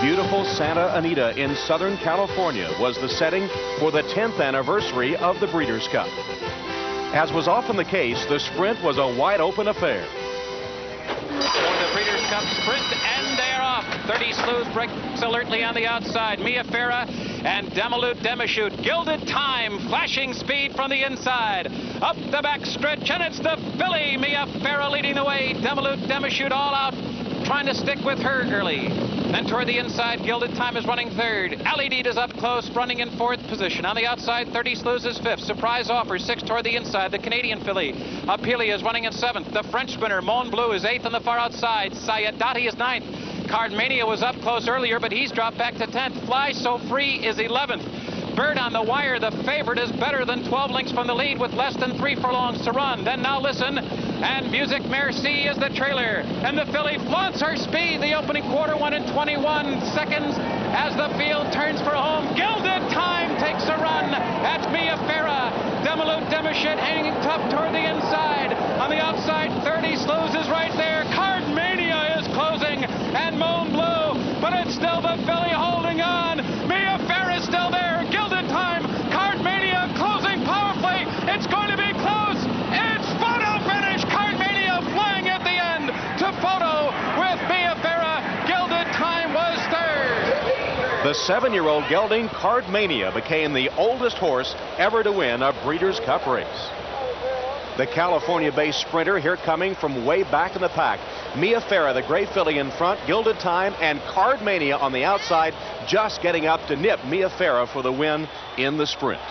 Beautiful Santa Anita in Southern California was the setting for the 10th anniversary of the Breeders' Cup. As was often the case, the sprint was a wide-open affair. For the Breeders' Cup sprint, and they're off. 30 Sleuth breaks alertly on the outside. Mia Farah and Demalute Demashute. Gilded Time, flashing speed from the inside. Up the back stretch, and it's the filly. Mia Farah leading the way. Demalute Demashute all out, trying to stick with her early. Then toward the inside, Gilded Time is running third. LED is up close, running in fourth position. On the outside, 30 Sleuth is fifth. Surprise Offer, sixth toward the inside. The Canadian filly, Apelia, is running in seventh. The French spinner, Mon Bleu, is eighth on the far outside. Sayadati is ninth. Cardmania was up close earlier, but he's dropped back to 10th. Fly So Free is 11th. Bird on the Wire, the favorite, is better than 12 lengths from the lead with less than 3 furlongs to run. Then now listen, and Music Merci is the trailer. And the filly flaunts her speed. The opening quarter, 1 in 21 seconds as the field turns for home. Gilded Time takes a run at Mia Farah. Demalute Demashute hanging tough toward the inside. On the outside, 30 Sleuth is right there. Cardmania is closing, and Mon Bleu, but it's still the filly holding on. Mia Farah is still there. Gilded Time, Cardmania closing powerfully. It's going to be close. It's photo finish. Cardmania flying at the end to photo with Mia Farah. Gilded Time was third. The 7-year-old gelding Cardmania became the oldest horse ever to win a Breeders' Cup race. The California-based sprinter here coming from way back in the pack. Mia Farah, the gray filly, in front. Gilded Time and Cardmania on the outside, just getting up to nip Mia Farah for the win in the sprint.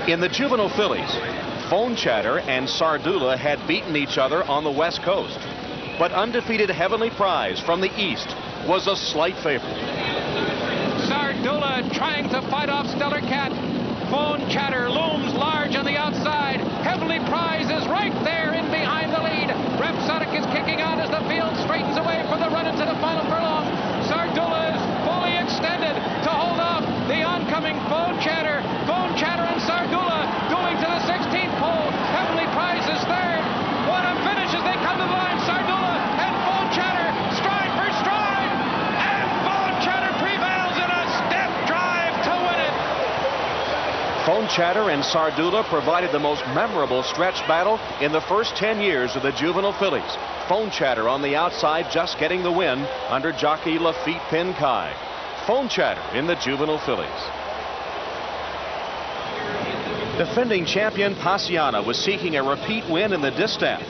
In the juvenile fillies, Phone Chatter and Sardula had beaten each other on the West Coast. But undefeated Heavenly Prize from the East was a slight favorite. Sardula trying to fight off Stellar Cat. Phone Chatter looms large on the outside. Heavenly Prize is right there in behind the lead. Rhapsodic is kicking out as the field straightens away for the run into the final furlong. Sardula is fully extended to hold off the oncoming Phone Chatter. Phone Chatter and Sardula going to the 16th pole. Heavenly Prize is third. What a finish as they come to the line. Sardula and Phone Chatter stride for stride. And Phone Chatter prevails in a step drive to win it. Phone Chatter and Sardula provided the most memorable stretch battle in the first 10 years of the juvenile fillies. Phone Chatter on the outside just getting the win under jockey Lafitte Pinkai. Phone Chatter in the juvenile fillies. Defending champion Passiana was seeking a repeat win in the Distaff,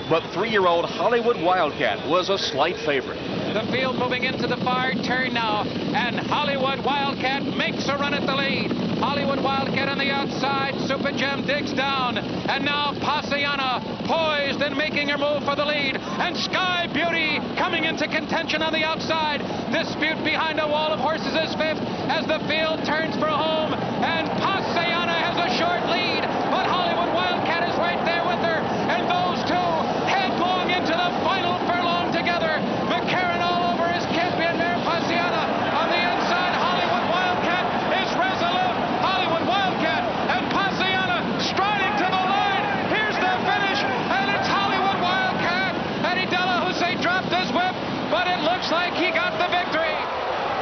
but 3-year-old Hollywood Wildcat was a slight favorite. The field moving into the far turn now, and Hollywood Wildcat makes a run at the lead. Hollywood Wildcat on the outside. Super Gem digs down, and now Passiana poised and making her move for the lead. And Sky Beauty coming into contention on the outside. Dispute behind a wall of horses is fifth as the field turns for home, and Passiana has a short lead, but Hollywood Wildcat is right there with her, and those two headlong into the final furlong together. McCarran all over his champion mare Passiana. On the inside, Hollywood Wildcat is resolute. Hollywood Wildcat and Passiana striding to the line. Here's the finish, and it's Hollywood Wildcat. Eddie Delahousse dropped his whip, but it looks like he got the victory.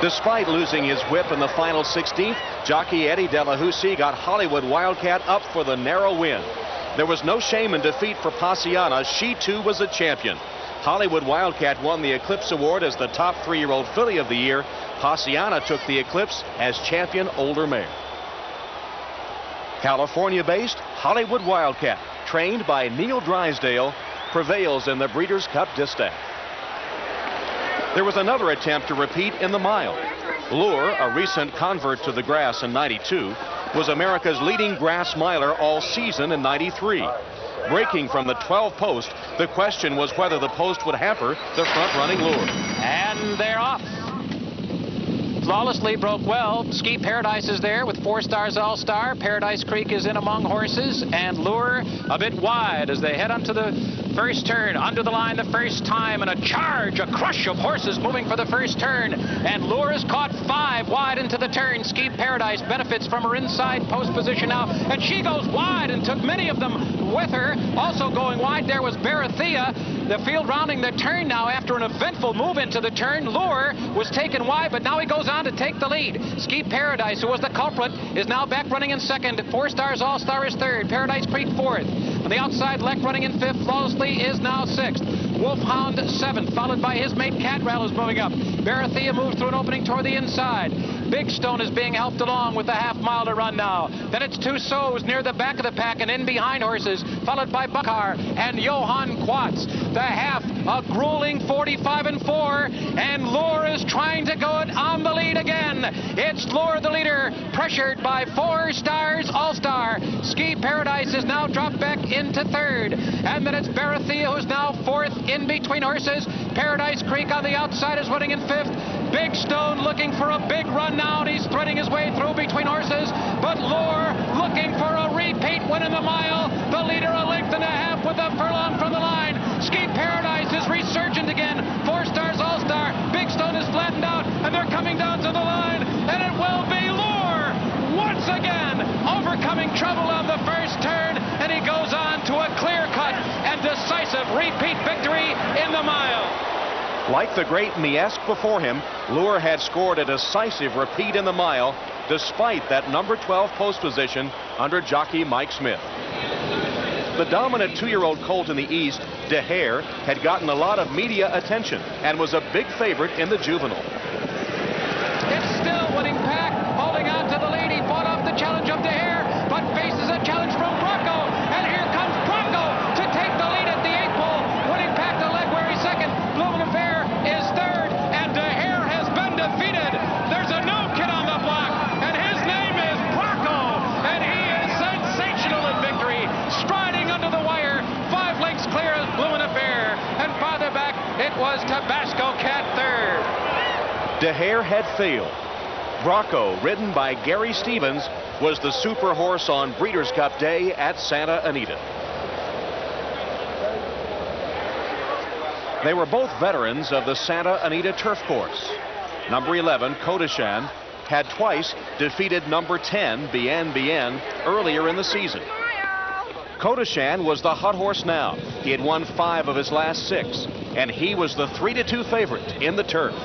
Despite losing his whip in the final 16th, jockey Eddie Delahousse got Hollywood Wildcat up for the narrow win. There was no shame in defeat for Passiana. She too was a champion. Hollywood Wildcat won the Eclipse Award as the top 3-year-old filly of the year. Passiana took the Eclipse as champion older mare. California-based Hollywood Wildcat, trained by Neil Drysdale, prevails in the Breeders' Cup Distaff. There was another attempt to repeat in the mile. Lure, a recent convert to the grass in '92, was America's leading grass miler all season in '93. Breaking from the 12 post, the question was whether the post would hamper the front-running Lure. And they're off. Flawlessly broke well. Ski Paradise is there with 4 Stars All-Star. Paradise Creek is in among horses, and Lure a bit wide as they head onto the First turn, under the line the first time, and a charge, a crush of horses moving for the first turn. And Lure is caught 5 wide into the turn. Ski Paradise benefits from her inside post position now, and she goes wide and took many of them with her. Also going wide there was Barathea. The field rounding the turn now after an eventful move into the turn. Lure was taken wide, but now he goes on to take the lead. Ski Paradise, who was the culprit, is now back running in second. 4 Stars All-Star is third. Paradise Creek fourth. On the outside, Leck running in fifth. Flawlessly is now sixth. Wolfhound seventh, followed by his mate Catrail is moving up. Barathea moves through an opening toward the inside. Big Stone is being helped along with a half-mile to run now. Then it's Two Sows near the back of the pack and in behind horses, followed by Buckar and Johan Quats. The half, a grueling 45-4, and Lure is trying to go it on the lead again. It's Lure the leader, pressured by 4 Stars All-Star. Ski Paradise is now dropped back into third, and then it's Barathea who's now fourth in between horses. Paradise Creek on the outside is running in fifth. Big Stone looking for a big run now, and he's threading his way through between horses. But Lure looking for a repeat win in the mile. The leader a length and a half with a furlong from the line. Ski Paradise is resurgent again. 4 Stars All-Star. Big Stone is flattened out, and they're coming down to the line. And it will be Lure once again overcoming trouble on the first turn, and he goes on to a clear-cut and decisive repeat victory in the mile. Like the great Miesk before him, Lure had scored a decisive repeat in the mile, despite that number 12 post position under jockey Mike Smith. The dominant 2-year-old colt in the East, De Hare, had gotten a lot of media attention and was a big favorite in the Juvenile. It's still winning pack, holding on to the lead. He fought off the challenge of De Hare, but faces a challenge from Bronco. And here comes Bronco to take the lead at the 8th pole. Winning pack to Legwary second. Blooming Affair is third, and De Hare has been defeated. There's a new kid on the block, and his name is Bronco, and he is sensational in victory. Striding under the wire, 5 lengths clear as Blooming Affair, and farther back it was Tabasco Cat third. De Hare had failed. Bronco, ridden by Gary Stevens, was the super horse on Breeders' Cup Day at Santa Anita. They were both veterans of the Santa Anita turf course. Number 11, Kodashan, had twice defeated number 10, Bien Bien, earlier in the season. Kodashan was the hot horse now. He had won 5 of his last 6, and he was the 3-2 favorite in the turf.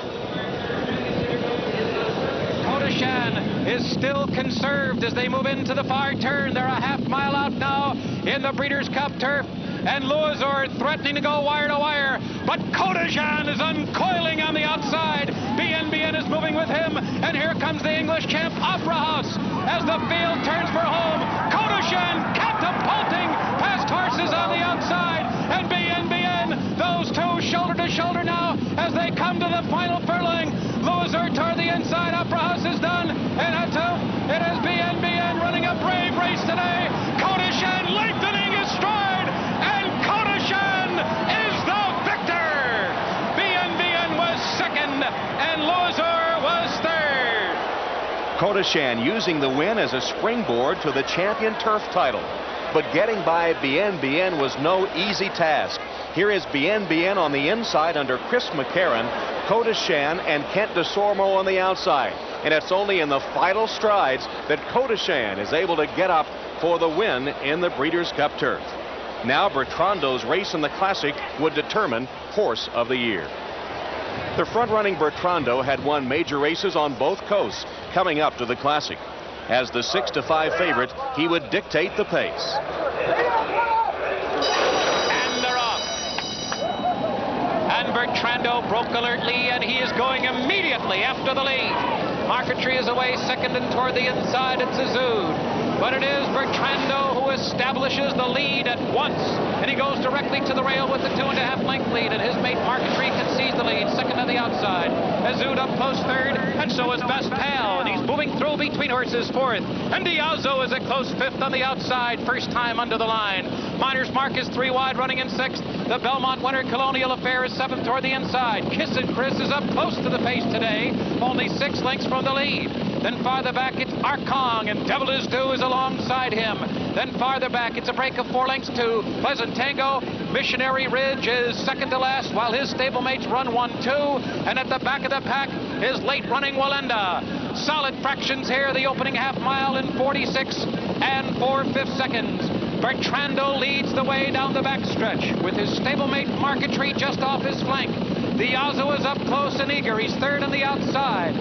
Kodashan is still conserved as they move into the far turn. They're a half-mile out now in the Breeders' Cup turf, and Louisor threatening to go wire to wire, but Kodashan is uncoiling on the outside. Bien Bien is moving with him, and here comes the English champ Opera House as the field turns for home. Kodashan catapulting past horses on the outside, and Bien Bien, those two shoulder to shoulder now as they come to the final furlong. Louisor toward the inside. Opera House is done, and it is Bien Bien running a brave race today. Kodashan lengthening his stride, and Kodashan is the victor. Bien Bien was second, and Louisor was third. Kodashan using the win as a springboard to the champion turf title. But getting by Bien Bien was no easy task. Here is Bien Bien on the inside under Chris McCarron, Kodashan and Kent DeSormo on the outside. And it's only in the final strides that Kodashan is able to get up for the win in the Breeders' Cup turf. Now Bertrando's race in the Classic would determine Horse of the Year. The front-running Bertrando had won major races on both coasts coming up to the Classic. As the 6-5 favorite, he would dictate the pace. And they're off. And Bertrando broke alertly, and he is going immediately after the lead. Marquetry is away second, and toward the inside it's Azud. But it is Bertrando who establishes the lead at once, and he goes directly to the rail with the 2.5 length lead, and his mate Marquetry concedes the lead second on the outside. Azud up close third, and so is Best Pal, and he's moving through between horses fourth. And Diazo is a close fifth on the outside, first time under the line. Miner's Mark is 3 wide, running in sixth. The Belmont winner Colonial Affair is seventh toward the inside. Kiss and Chris is up close to the pace today, only 6 lengths from the lead. Then farther back it's Arkong, and Devil Is Due is alongside him. Then farther back it's a break of 4 lengths to Pleasant Tango. Missionary Ridge is second to last, while his stablemates run 1-2. And at the back of the pack is late running Walenda. Solid fractions here, the opening half mile in 46 and 4/5 seconds. Bertrando leads the way down the backstretch with his stablemate Marquetry just off his flank. Diazo is up close and eager. He's third on the outside.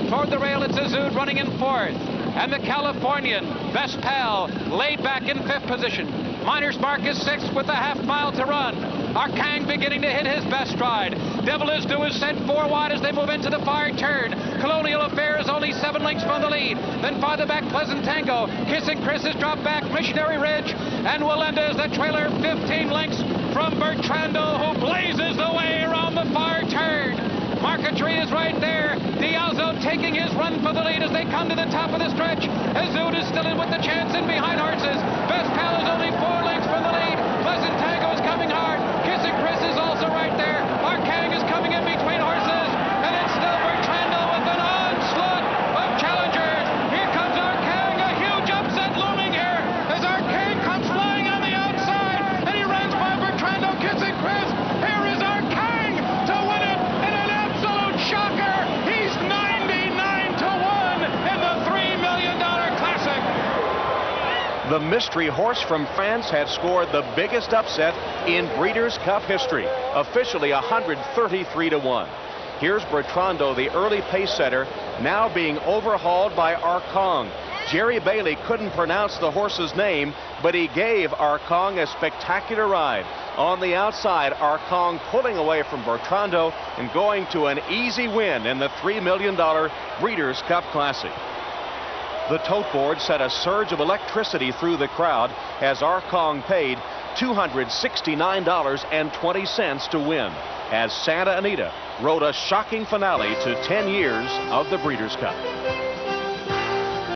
Toward the rail, it's Azud running in fourth. And the Californian, Best Pal, laid back in fifth position. Miner's Mark is sixth with a half mile to run. Arkang beginning to hit his best stride. Devil is Due is sent 4 wide as they move into the far turn. Colonial Affair is only 7 lengths from the lead. Then farther back, Pleasant Tango. Kissing Chris has dropped back. Missionary Ridge and Walenda is the trailer, 15 lengths from Bertrando, who blazes the way around the far turn. Marquetry is right there. Diazo taking his run for the lead as they come to the top of the stretch. Azud is still in with the chance in behind horses. Best Pal is only 4 lengths from the lead. Pleasant Tango is coming hard. Kissing Chris is also right there. Arkang is coming in between horses. And it's still Bertrando with an onslaught of challengers. Here comes Arkang. A huge upset looming here as Arkang comes flying on the outside. And he runs by Bertrando. Kissing Chris. Here is Arkang to win it in an absolute shocker. He's 99-1 in the $3 million Classic. The mystery horse from France had scored the biggest upset in Breeders' Cup history, officially 133-1. Here's Bertrando, the early pace setter, now being overhauled by Arkong. Jerry Bailey couldn't pronounce the horse's name, but he gave Arkong a spectacular ride. On the outside, Arkong pulling away from Bertrando and going to an easy win in the $3 million Breeders' Cup Classic. The tote board sent a surge of electricity through the crowd as Arkong paid $269.20 to win, as Santa Anita wrote a shocking finale to 10 years of the Breeders' Cup.